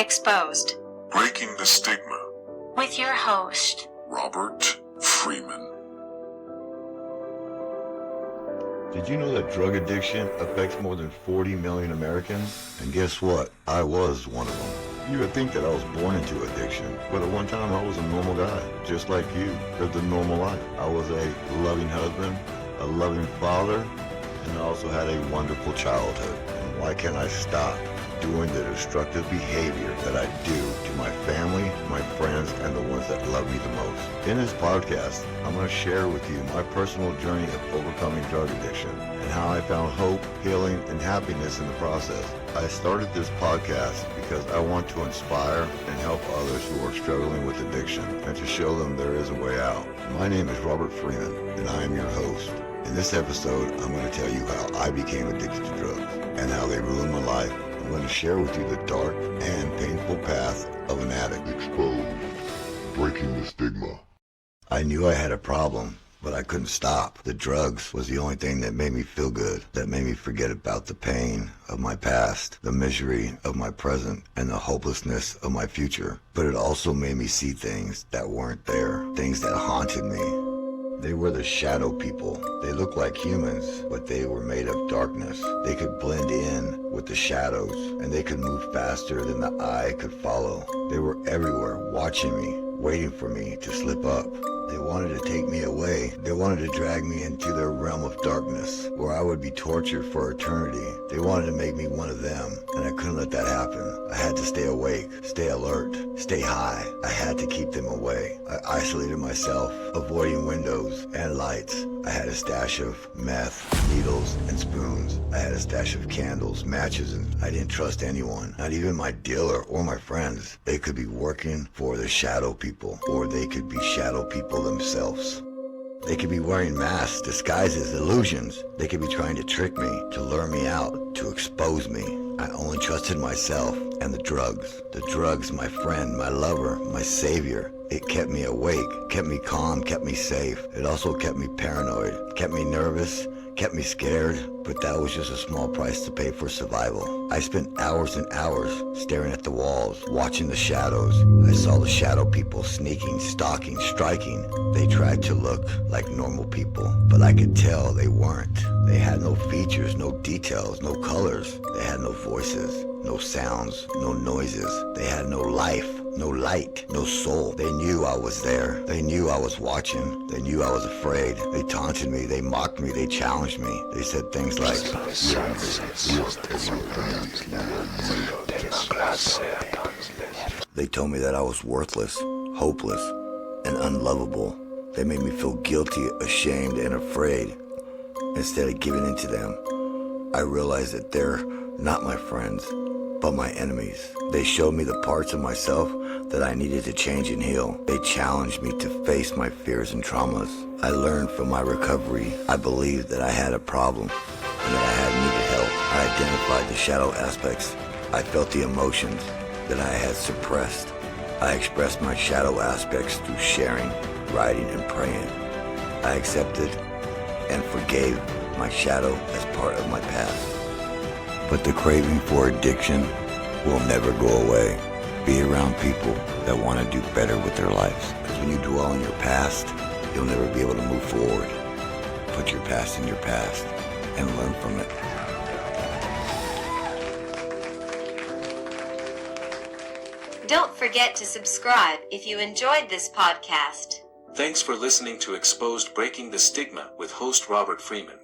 Exposed. Breaking the Stigma. With your host, Robert Freeman. Did you know that drug addiction affects more than 40 million Americans? And guess what? I was one of them. You would think that I was born into addiction, but at one time I was a normal guy, just like you, lived a normal life. I was a loving husband, a loving father, and I also had a wonderful childhood. And why can't I stop doing the destructive behavior that I do to my family, my friends, and the ones that love me the most? In this podcast, I'm going to share with you my personal journey of overcoming drug addiction and how I found hope, healing, and happiness in the process. I started this podcast because I want to inspire and help others who are struggling with addiction and to show them there is a way out. My name is Robert Freeman, and I am your host. In this episode, I'm going to tell you how I became addicted to drugs and how they ruined my life. I'm going to share with you the dark and painful path of an addict. Exposed. Breaking the stigma. I knew I had a problem, but I couldn't stop. The drugs was the only thing that made me feel good, that made me forget about the pain of my past, the misery of my present, and the hopelessness of my future. But it also made me see things that weren't there, things that haunted me. They were the shadow people. They looked like humans, but they were made of darkness. They could blend in with the shadows, and they could move faster than the eye could follow. They were everywhere, watching me, waiting for me to slip up. They wanted to take me away. They wanted to drag me into their realm of darkness, where I would be tortured for eternity. They wanted to make me one of them, and I couldn't let that happen. I had to stay awake, stay alert, stay high. I had to keep them away. I isolated myself, avoiding windows and lights. I had a stash of meth, needles, and spoons. I had a stash of candles, matches, and I didn't trust anyone, not even my dealer or my friends. They could be working for the shadow people, or they could be shadow people themselves. They could be wearing masks, disguises, illusions. They could be trying to trick me, to lure me out, to expose me. I only trusted myself and the drugs. The drugs, my friend, my lover, my savior. It kept me awake, kept me calm, kept me safe. It also kept me paranoid, kept me nervous, kept me scared, but that was just a small price to pay for survival. I spent hours and hours staring at the walls, watching the shadows. I saw the shadow people sneaking, stalking, striking. They tried to look like normal people, but I could tell they weren't. They had no features, no details, no colors. They had no voices, no sounds, no noises. They had no life. No light, no soul. They knew I was there. They knew I was watching. They knew I was afraid. They taunted me. They mocked me. They challenged me. They said things like, They told me that I was worthless, hopeless, and unlovable. They made me feel guilty, ashamed, and afraid. Instead of giving in to them, I realized that they're not my friends, but my enemies. They showed me the parts of myself that I needed to change and heal. They challenged me to face my fears and traumas. I learned from my recovery. I believed that I had a problem and that I had needed help. I identified the shadow aspects. I felt the emotions that I had suppressed. I expressed my shadow aspects through sharing, writing, and praying. I accepted and forgave my shadow as part of my past. But the craving for addiction will never go away. Be around people that want to do better with their lives. Because when you dwell on your past, you'll never be able to move forward. Put your past in your past and learn from it. Don't forget to subscribe if you enjoyed this podcast. Thanks for listening to Exposed Breaking the Stigma with host Robert Freeman.